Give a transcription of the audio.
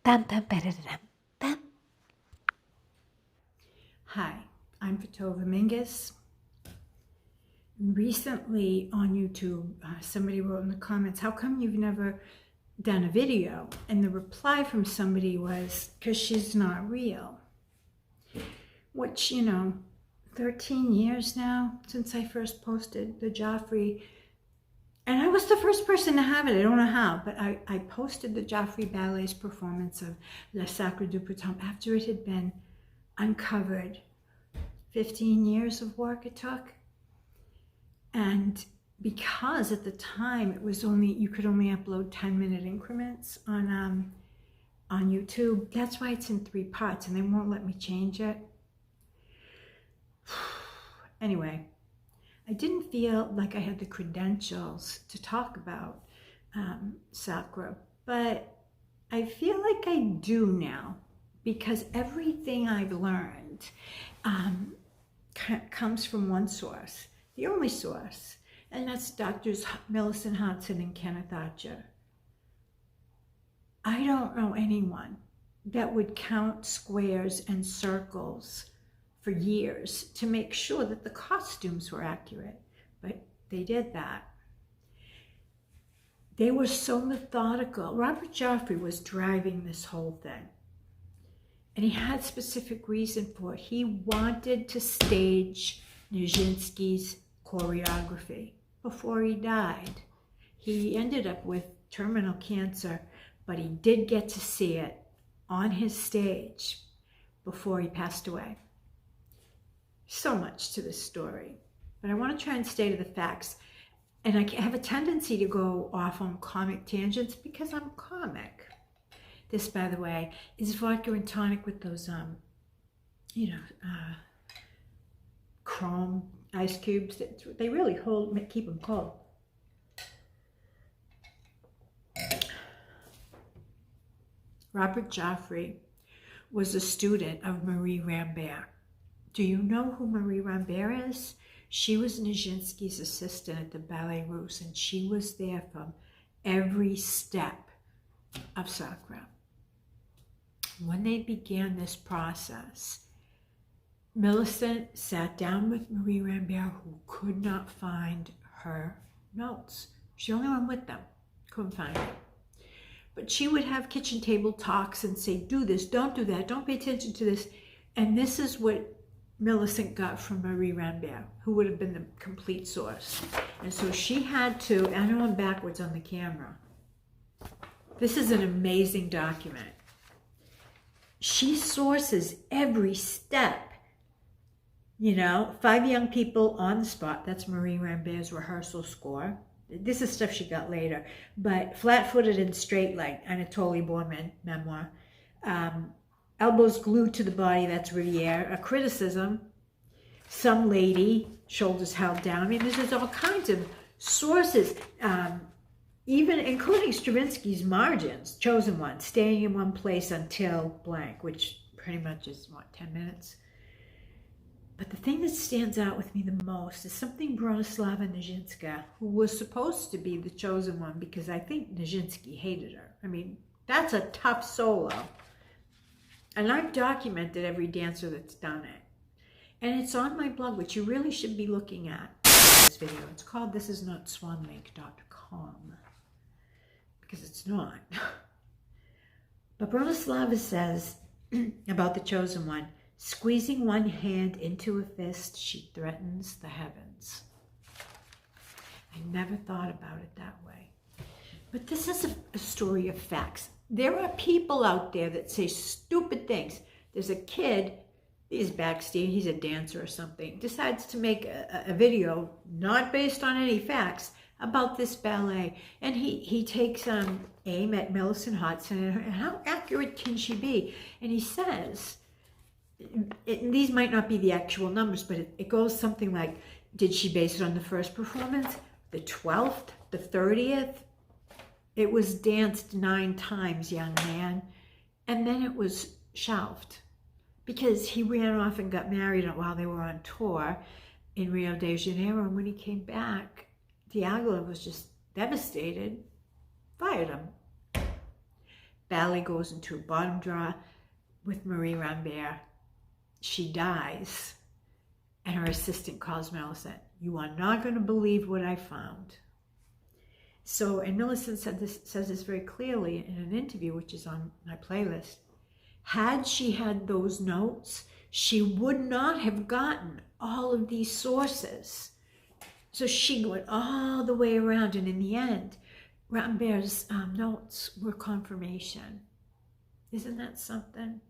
Hi, I'm Fatova Mingus. Recently on YouTube, somebody wrote in the comments, how come you've never done a video? And the reply from somebody was, because she's not real. Which, 13 years now since I first posted the Joffrey. And I was the first person to have it. I don't know how, but I posted the Joffrey Ballet's performance of Sacre du Printemps after it had been uncovered. 15 years of work it took. And because at the time it was you could only upload 10-minute increments on YouTube, that's why it's in 3 parts and they won't let me change it. Anyway, I didn't feel like I had the credentials to talk about Sacre, but I feel like I do now because everything I've learned comes from one source, the only source, and that's Doctors Millicent Hodson and Kenneth Archer. I don't know anyone that would count squares and circles for years to make sure that the costumes were accurate, but they did that. They were so methodical. Robert Joffrey was driving this whole thing. And he had specific reason for it. He wanted to stage Nijinsky's choreography before he died. He ended up with terminal cancer, but he did get to see it on his stage before he passed away. So much to this story, but I want to try and stay to the facts. And I have a tendency to go off on comic tangents because I'm comic. This, by the way, is vodka and tonic with those, chrome ice cubes. They really keep them cold. Robert Joffrey was a student of Marie Rambert. Do you know who Marie Rambert is? She was Nijinsky's assistant at the Ballet Russe, and she was there from every step of Sacre. When they began this process, Millicent sat down with Marie Rambert, who could not find her notes. She only went with them, couldn't find it. But she would have kitchen table talks and say, do this, don't do that, don't pay attention to this. And this is what Millicent got from Marie Rambert, who would have been the complete source. And so she had to, I know I'm backwards on the camera. This is an amazing document. She sources every step. 5 young people on the spot. That's Marie Rambert's rehearsal score. This is stuff she got later. But flat-footed and straight-legged, Anatoly Borman memoir. Elbows glued to the body, that's Riviere. A criticism, some lady, shoulders held down. I mean, there's all kinds of sources, even including Stravinsky's margins, chosen one, staying in one place until blank, which pretty much is, 10 minutes? But the thing that stands out with me the most is something Bronislava Nijinsky, who was supposed to be the chosen one, because I think Nijinsky hated her. I mean, that's a tough solo. And I've documented every dancer that's done it. And it's on my blog, which you really should be looking at this video. It's called thisisnotswanlake.com. Because it's not. But Bronislava says about the chosen one, squeezing one hand into a fist, she threatens the heavens. I never thought about it that way. But this is a story of facts. There are people out there that say stupid things. There's a kid, he's backstage, he's a dancer or something, decides to make a video, not based on any facts, about this ballet. And he takes aim at Millicent Hodson, and how accurate can she be? And he says, these might not be the actual numbers, but it goes something like, did she base it on the first performance, the 12th, the 30th? It was danced 9 times, young man, and then it was shelved because he ran off and got married while they were on tour in Rio de Janeiro. And when he came back, Diaghilev was just devastated, fired him. Bally goes into a bottom drawer with Marie Rambert. She dies. And her assistant calls Millicent. You are not going to believe what I found. So, and Millicent says this very clearly in an interview, which is on my playlist. Had she had those notes, she would not have gotten all of these sources. So she went all the way around, and in the end, Rambert's notes were confirmation. Isn't that something?